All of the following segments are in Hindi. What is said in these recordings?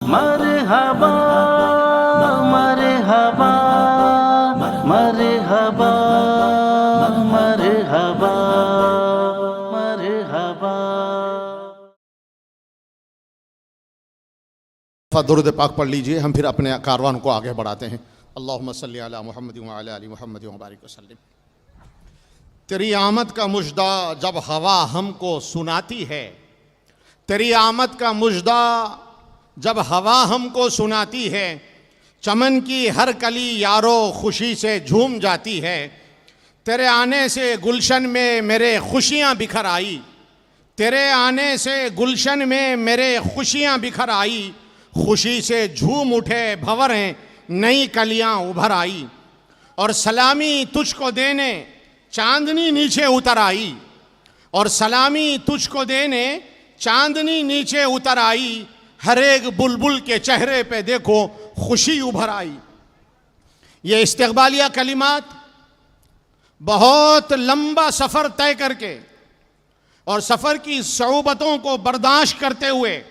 मरहबा मरहबा मरहबा मरहबा मरहबा। दुरूद पाक पढ़ लीजिए, हम फिर अपने कारवान को आगे बढ़ाते हैं। अल्लाहुम्मा सल्ली अला मुहम्मद व अला आलि मुहम्मद व बारिक वसल्लिम। तेरी आमद का मुजदा जब हवा हमको सुनाती है, तेरी आमद का मुजदा जब हवा हमको सुनाती है, चमन की हर कली यारो खुशी से झूम जाती है। तेरे आने से गुलशन में मेरे खुशियाँ बिखर आई, तेरे आने से गुलशन में मेरे खुशियाँ बिखर आई। खुशी से झूम उठे भंवरें, नई कलियाँ उभर आई। और सलामी तुझको देने चांदनी नीचे उतर आई, और सलामी तुझको देने चांदनी नीचे उतर आई। हर एक बुलबुल के चेहरे पे देखो खुशी उभर आई। ये इस्तक़बालिया कलिमात बहुत लंबा सफ़र तय करके और सफ़र की सऊबतों को बर्दाश्त करते हुए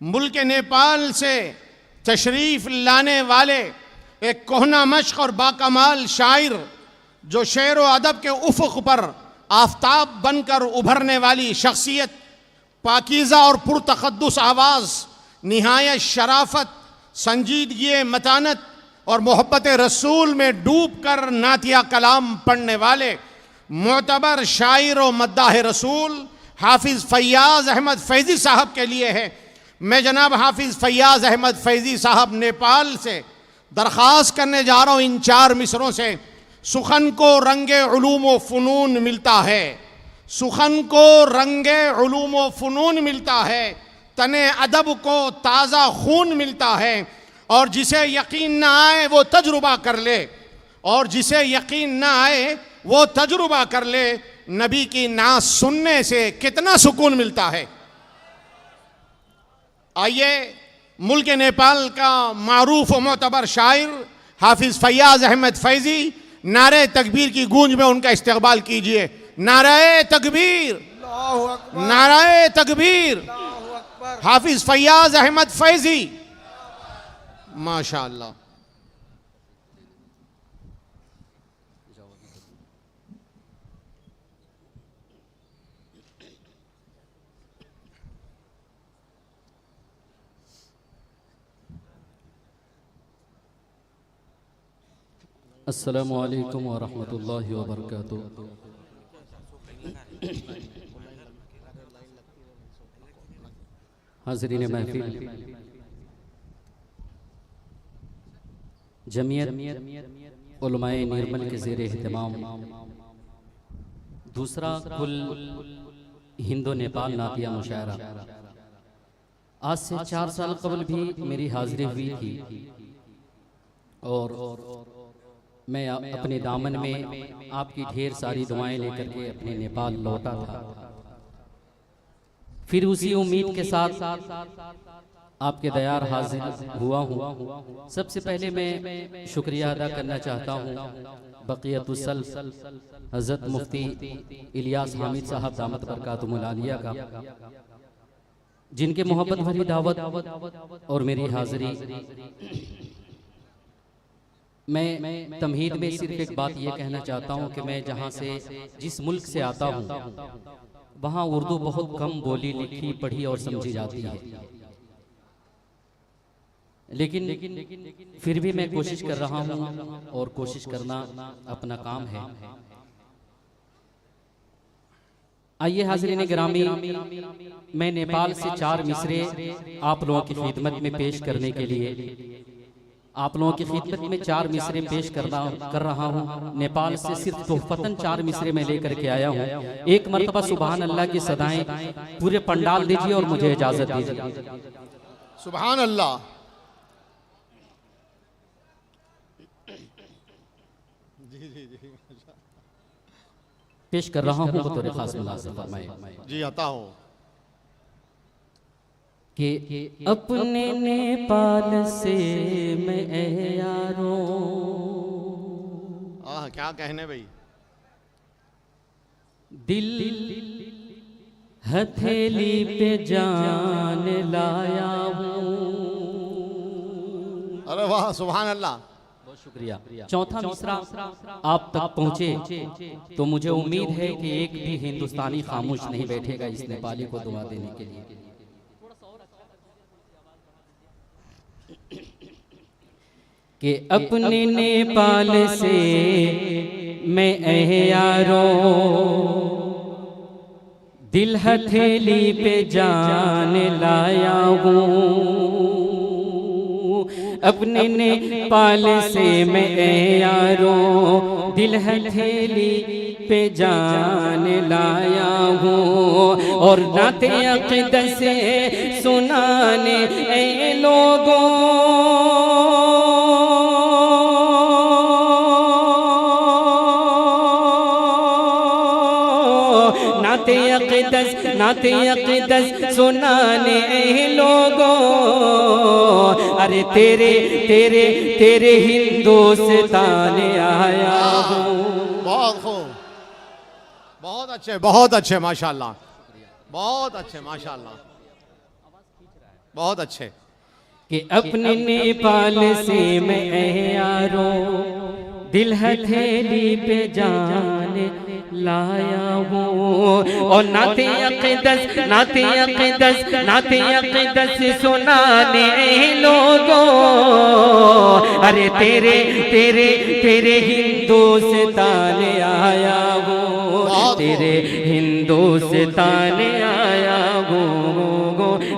मुल्क नेपाल से तशरीफ़ लाने वाले एक कोहना मश्क और बाकमाल शायर, जो शेर व अदब के उफ़ुक़ पर आफताब बनकर उभरने वाली शख्सियत, पाकीज़ा और पुरतक़द्दुस आवाज़, निहायत शराफत, संजीदगी मतानत और मोहब्बत रसूल में डूब कर नातिया कलाम पढ़ने वाले मोतबर शायर व मद्दाह रसूल हाफिज़ फ़ैयाज़ अहमद फैज़ी साहब के लिए है। मैं जनाब हाफिज़ फ़ैयाज़ अहमद फैज़ी साहब नेपाल से दरख्वास्त करने जा रहा हूँ इन चार मिसरों से। सुखन को रंगे उलूम व फ़ुनून मिलता है, सुखन को रंगे उलूम व फ़ुनून मिलता है, तने अदब को ताज़ा खून मिलता है। और जिसे यकीन ना आए वो तजुर्बा कर ले, और जिसे यकीन ना आए वो तजुर्बा कर ले। नबी की नात सुनने से कितना सुकून मिलता है। आइए मुल्क नेपाल का मारूफ व मोतबर शायर हाफिज़ फ़ैयाज़ अहमद फैज़ी, नारे तकबीर की गूंज में उनका इस्तकबाल कीजिए। नारे तकबीर, नारे तकबीर। हाफिज़ फ़ैयाज़ अहमद फैज़ी, माशाअल्लाह। अस्सलामु अलैकुम व रहमतुल्लाहि व बरकातुहू। हाज़रीन महफ़िल, जमीयत उलमाए निर्मल के ज़ेर एहतमाम दूसरा कुल हिंदो नेपाल नातिया मुशायरा आज से 4 साल कबल भी मेरी हाज़िरी हुई थी, और मैं अपने दामन में आपकी ढेर सारी दुआएं लेकर के अपने नेपाल लौटा था। फिर उसी उम्मीद के साथ आपके दयार हाजिर हुआ हूँ। सबसे पहले मैं शुक्रिया अदा करना चाहता हूँ बक़ियतुस सल्फ़ हज़रत मुफ्ती इलियास हामिद साहब दामत बरकातुहुल आलिया का, जिनके मोहब्बत भरी दावत और मेरी हाज़िरी। मैं तमहीद में सिर्फ एक बात ये कहना चाहता हूँ कि मैं जहाँ से जिस मुल्क से आता हूँ वहाँ उर्दू बहुत कम बोली, लिखी, पढ़ी और समझी जाती है, लेकिन फिर भी मैं कोशिश कर रहा हूँ और कोशिश करना अपना काम है। आइए हाज़रीन गिरामी, मैं नेपाल से 4 मिसरे आप लोगों की खिदमत में पेश करने के लिए, आप लोगों की खिदमत में 4 मिसरे पेश कर रहा हूँ। नेपाल से सिर्फ तोहफतन 4 मिसरे में लेकर के आया हूँ। एक मरतबा सुभान अल्लाह की सदाएं पूरे पंडाल दीजिए और मुझे इजाज़त दीजिए। सुभान अल्लाह। पेश कर रहा हूँ बतौर खास मुलाज़िम फरमाए। जी अता हो कि अपने नेपाल से मैं यारों, क्या कहने भाई, दिल हथेली पे जान लाया हूँ। वाह, सुभान अल्लाह। बहुत शुक्रिया। चौथा मिसरा आप तक पहुंचे तो मुझे उम्मीद है कि एक भी हिंदुस्तानी खामोश नहीं बैठेगा इस नेपाली को दुआ देने के लिए। कि अपने नेपाल से मैं यारो दिल हथेली पे जान लाया हूँ। अपने नेपाल से मैं यारो दिल हथेली पे जान लाया हूँ। और नाते अक़ीदत से सुनाने ऐ लोगों नाते अक़ीदत सुनाने लोगों। अरे तेरे तेरे तेरे हिंदुस्तान आया हूँ। बहुत खूब, बहुत अच्छे माशाल्लाह, बहुत अच्छे माशाल्लाह, बहुत अच्छे। कि अपने नेपाल से मैं यारो दिल हथेली पे जान लाया हूँ। और नाते अक़ीदत से सुनाने लोगों। अरे तेरे तेरे तेरे हिंदुस्तान आया हूँ। तेरे हिंदुस्तान आया हूँ।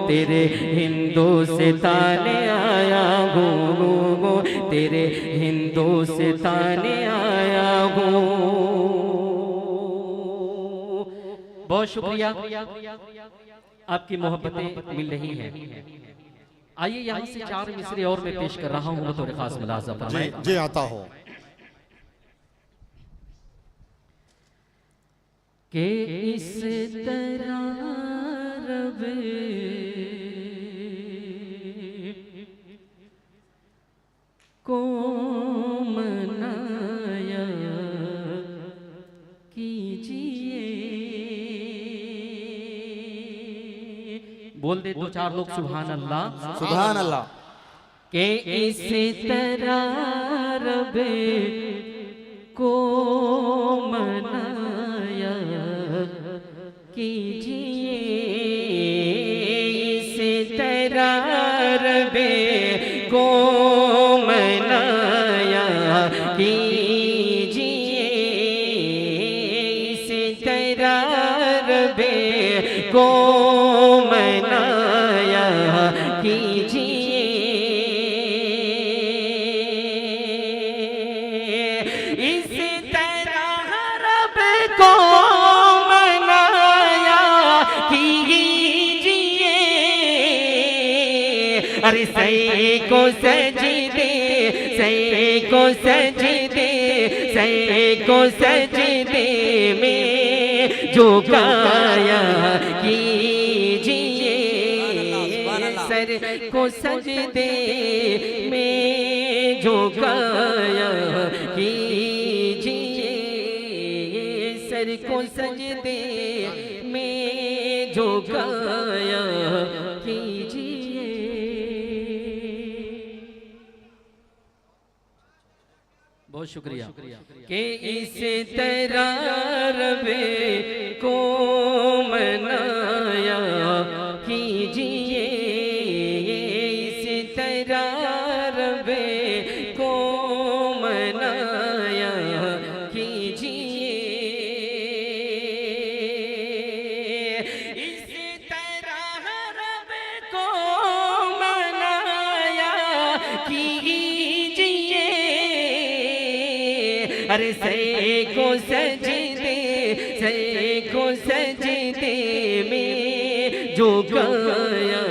तेरे हिंदुस्तान आया हूँ। तेरे हिंदुस्तान आया हूँ। बहुत शुक्रिया, आपकी मोहब्बतें मिल रही हैं। आइए यहाँ से 4 मिसरे और मैं पेश कर रहा हूँ बतौर खास मुलाज़ा फरमाएं। जी आता हो। के इस तरह रब को मनाया कीजिए। बोल दे 2-4 लोग सुभान अल्लाह, सुभान अल्लाह। के इस तरह रब को मनाया कीजिए। इस तरह रब को मनाया कीजिए। इस तरह रब को मनाया कीजिए। इस तरह रब को मनाया कीजिए। अरे सही को सजदे, सही को सजदे, सही को सजदे में झुकाया कीजिए। सर को सजदे में झुकाया कीजिए। सर को सजदे में झुकाया कीजिए। बहुत शुक्रिया। कि इस तरह रब को मनाया कीजिए। इस तरह रब को मनाया कीजिए। इस तरह रब को मनाया कीजिए। अरे सही को सजदे, सही को सजदे में झुकाया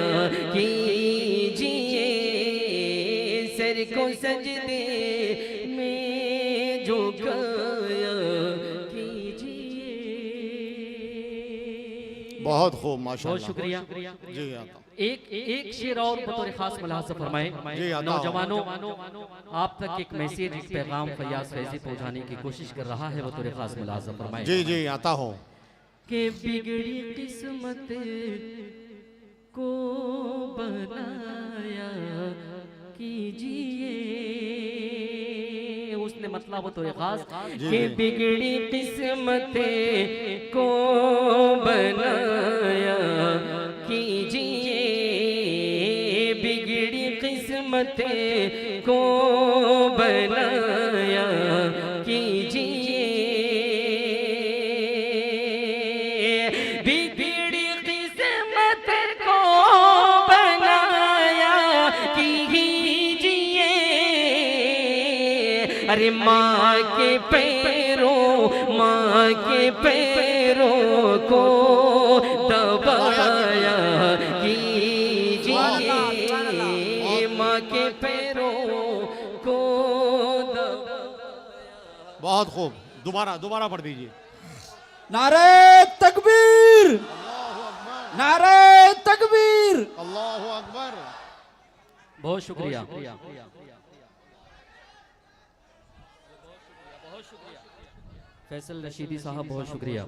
कीजिए। सर को सजदे में झुकाया कीजिए। बहुत खूब माशाल्लाह। बहुत शुक्रिया। जी आता। एक शेर और बतौर खास मुलाहज़ा फरमाएं। नौजवानों, आप तक एक मैसेज, एक पैगाम फैयाज फैजी पहुंचाने की कोशिश कर रहा है, बतौर खास मुलाहज़ा फरमाएं। जी जी आता हो। कि बिगड़ी किस्मत को बनाया कीजिए। उसने मतलब वो तो खास कि बिगड़ी किस्मत को बनाया कीजिए, बिगड़ी किस्मत को बनाया कीजिए, बिगड़ी किस्मत को बनाया कीजिए। अरे माँ के पैरों, माँ के पैरों को दबाया कीजिए, माँ के पैरों को बहुत खूब, दोबारा पढ़ दीजिए। नारे तकबीर, नारे तकबीर। अल्लाहु अकबर। बहुत शुक्रिया। फैसल रशीदी साहब बहुत शुक्रिया।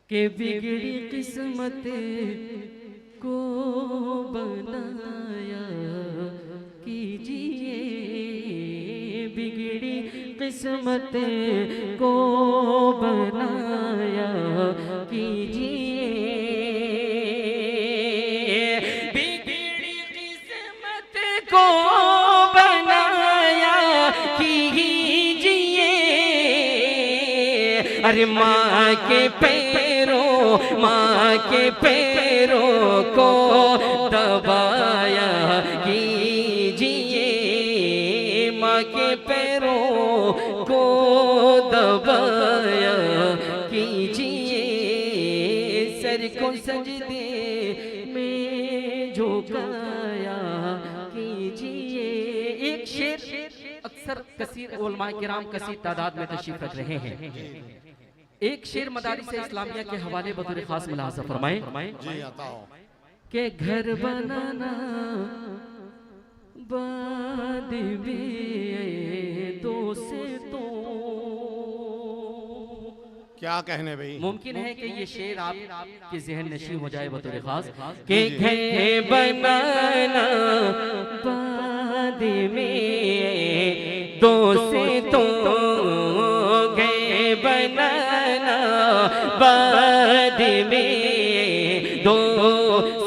के बिगड़ी किस्मत को बनाया कीजिए, बिगड़ी किस्मत को बनाया कीजिए, बिगड़ी किस्मत को बनाया कीजिए। अरे माँ के पैरों, माँ के पैरों को दबाया कीजिए, माँ के पैरों को दबाया कीजिए, सर को सजदे में झुकाया कीजिए। एक शेर अक्सर कसीर उलमाए किराम कसीर तादाद में तशरीफ रख रहे हैं। एक शेर मदारिस इस्लामिया के हवाले बतौर खास मुलाहजा फरमाए जी आता हो। के घर बनाना बाद में दो से तो क्या कहने भाई। मुमकिन है कि ये शेर आपके ज़हन नशी हो जाए बतौर खास के घर बनाना बाद में दो से तो, घर बनाना बाद में दो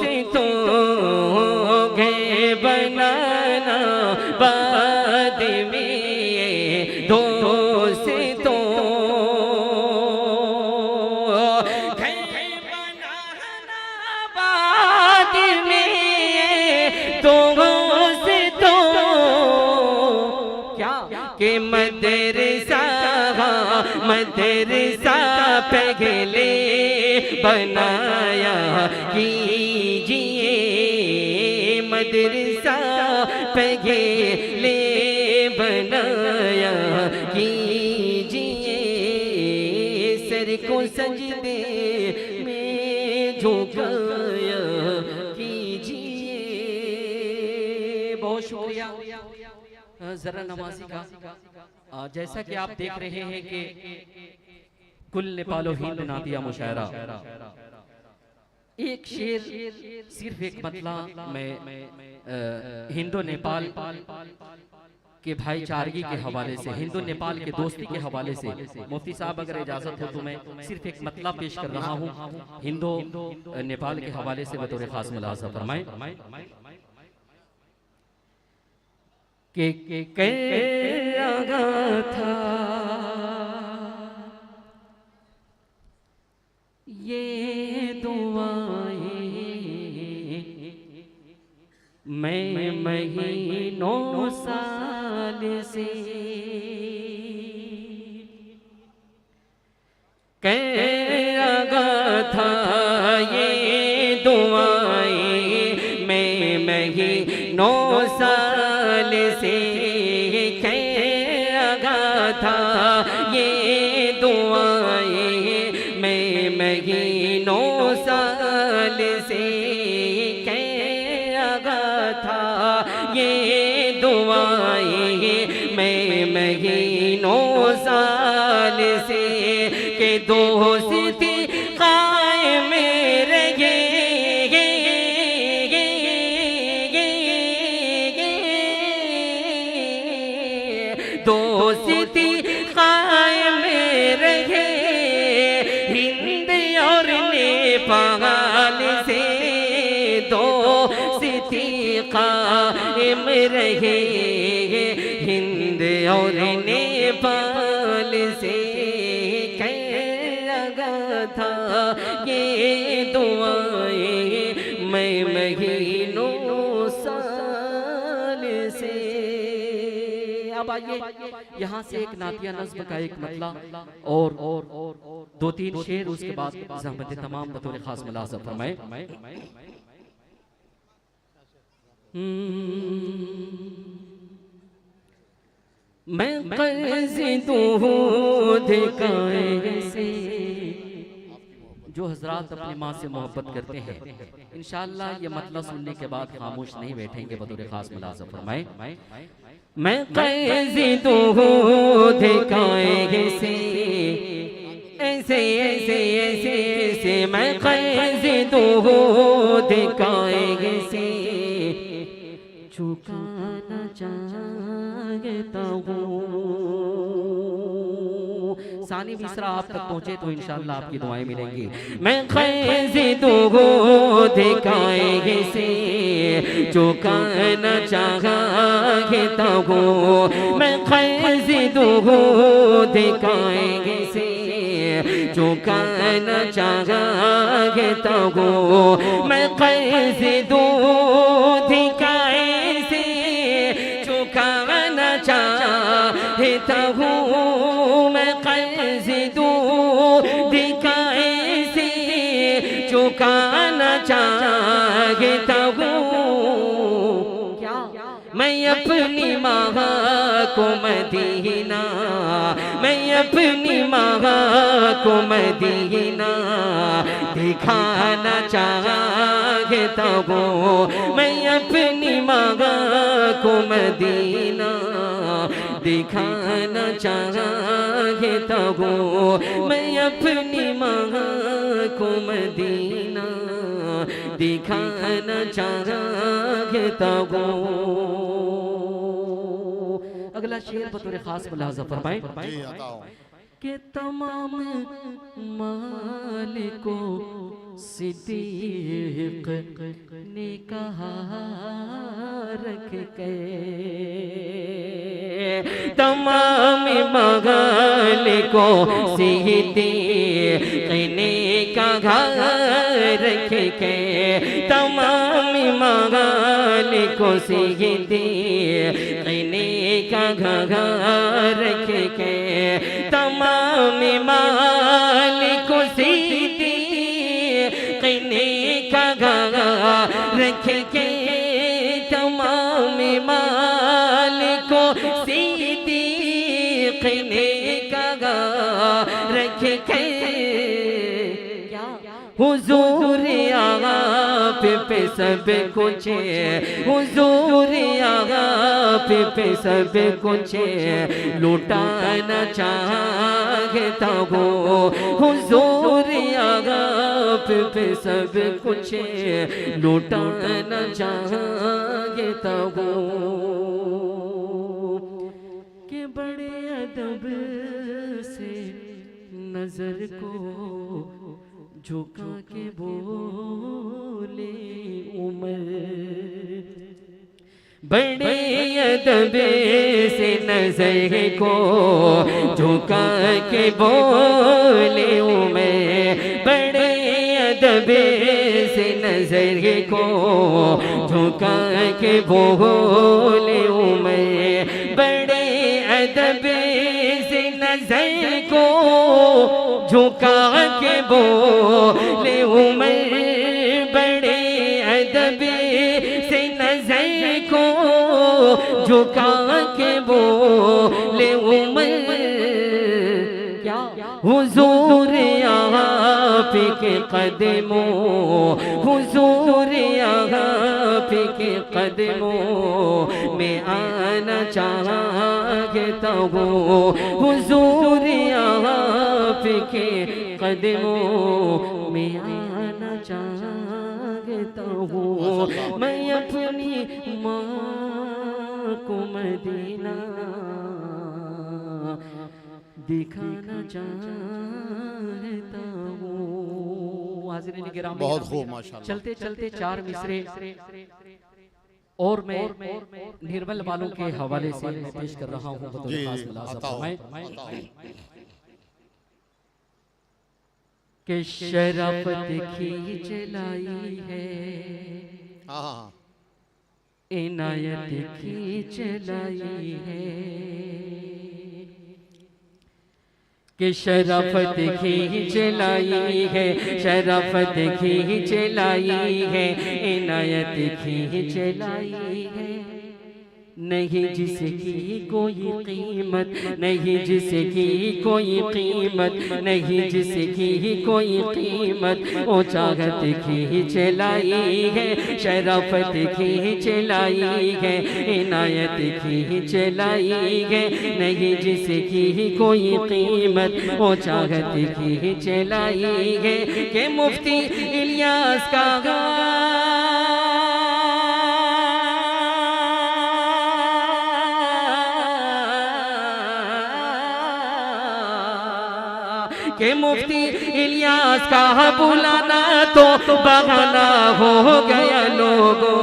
से तो, घर बनाना बाद में दो से तो, घर बनाना बाद में दो से तो, क्या के मदरसा मदरसा पहले बनाया कीजिए, मदरसा पहले बनाया कीजिए, सर को सजदे में झुकाया कीजिए। बहुत शुक्रिया जरा नमाजी का। जैसा कि आप देख रहे हैं कि कुल नेपालो हिंद नादिया मुशायरा, एक शेर सिर्फ एक मतला में हिंदो नेपाल के भाईचारगी के हवाले से, हिंदो नेपाल के दोस्ती के हवाले से, मुफ्ती साहब अगर इजाजत हो तो मैं सिर्फ एक मतला पेश कर रहा हूँ हिंदो नेपाल के हवाले से बतौर खास मुलाहजा फरमाएं के लगा था ये दुआएं मैं महीनों साल से लगा था, ये दुआएं मैं महीनों साल से लगा था, ये दुआएं मैं महीनों साल से लगा था, ये दुआएं मैं महीनों साल से के दोस्ती कायम रहे, दोस्ती कायम रहे हिंद और नेपाल से, दोस्ती कायम रहे हिंद और नेपाल से। कह था ये दुआएं मैं महीनों साल से। अब आइए यहाँ से एक नातिया नज़्म का एक मतला और दो तीन शेर, उसके बाद ज़हमत तमाम बतौर खास मुलाज़ा फरमाए। मैं कर्ज़ दूध कैसे, जो हजरात अपनी माँ से मोहब्बत करते हैं इंशाअल्लाह ये मतलब सुनने के बाद खामोश नहीं बैठेंगे, बतौर खास मुलाज़ा फरमाए। मैं कर्ज़ दूध कैसे, ऐसे ऐसे ऐसे ऐसे मैं कर्ज़ दूध कैसे चुकाना चाहता हूँ। सानी मिसरा आप तक पहुँचे तो इंशाअल्लाह आपकी दुआएं मिलेंगी। मैं कर्ज़ दूध कैसे चुकाना चाहता हूँ। मैं कर्ज़ दूध कैसे चुकाना चाहता हूँ। मैं कर्ज़ दूध कैसे चुकाना चाहता हूँ। मैं कर्ज़ दूध कैसे चुकाना चाहता हूँ। मैं अपनी माँ को मदीना, मैं अपनी माँ को मदीना दिखाना चाहता हूँ। मैं अपनी माँ को मदीना दिखाना चाहता हूँ। मैं अपनी माँ को मदीना दिखाना चाहता हूँ। अगला शेर बतौर खास मुलाज़ा फरमाए कि तमाम मालिकों सिद्दीक ने कहा रख के, तमाम मालिकों सिद्दीक ने कहा रख के, तमाम मालिकों सिद्दीक ने कहा रख के, तमाम मालिकों सिद्दीक ने कहा रख के, तमाम मालिकों सिद्दीक ने कहा रख के। हुजूर आप पे सब कुछ, हुजूर आप पे सब कुछ लुटाना चाहता हूँ। हुजूर आप पे सब कुछ लुटाना चाहता हूँ। कि बड़े अदब से नजर को झुका के बोले उमर, बड़े अदब से नजर को झुका के बोले उमर, बड़े अदब से नजर को झुका के बोले उमर, बड़े अदब से नजर को झुका के बोले उमर, बड़े अदब से नजर को झुका के बोले उमर। क्या हुजूर आप के कदमों, हुजूर आप के कदमों में आना चाहता हूँ। हुजूर आप के कदमों में आना चाहता हूँ। मैं अपनी माँ को मदीना दिखाना चाहता हूँ। हाज़िरीन गिरामी, बहुत खूब माशाल्लाह। चलते चलते 4 मिसरे और मैं निर्मल वालों के हवाले से मैं पेश कर रहा हूँ बतौर जी, खास मुलाज़ा बताओ, फरमाएं कि शराफत खींच लाई है, हाँ, इनायत खींच लाई है, कि शराफत खींच लाई है, शराफत खींच लाई है, इनायत खींच लाई है। नहीं जिसकी कोई कीमत, नहीं जिसकी कोई कीमत, नहीं जिसकी कोई कीमत, वो चाहत खींच लाई है, शराफत खींच लाई है, इनायत खींच लाई है। नहीं जिसकी कोई कीमत, वो चाहत खींच लाई है। कि मुफ्ती इलियास का के मुफ्ती इलियास का बुलाना तो बहाना हो गया लोगों।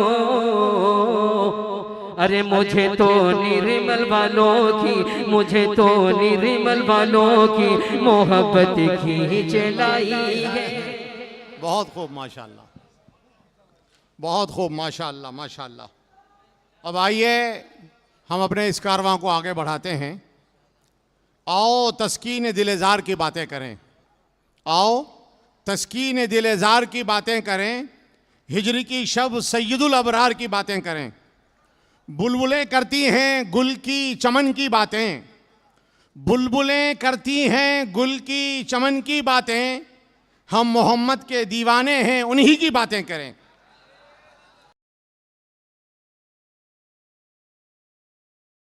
अरे मुझे तो निर्मल वालों की, मुझे तो निर्मल वालों की मोहब्बत खींच लाई है। बहुत खूब माशाल्लाह, बहुत खूब माशाल्लाह माशाल्लाह। अब आइए हम अपने इस कारवां को आगे बढ़ाते हैं। आओ तस्कीन दिलेज़ार की बातें करें, आओ तस्कीन दिलेज़ार की बातें करें, हिजर की शब सैयदुल अबरार की बातें करें। बुलबुलें करती हैं गुल की चमन की बातें, बुलबुलें करती हैं गुल की चमन की बातें, हम मोहम्मद के दीवाने हैं उन्हीं की बातें करें।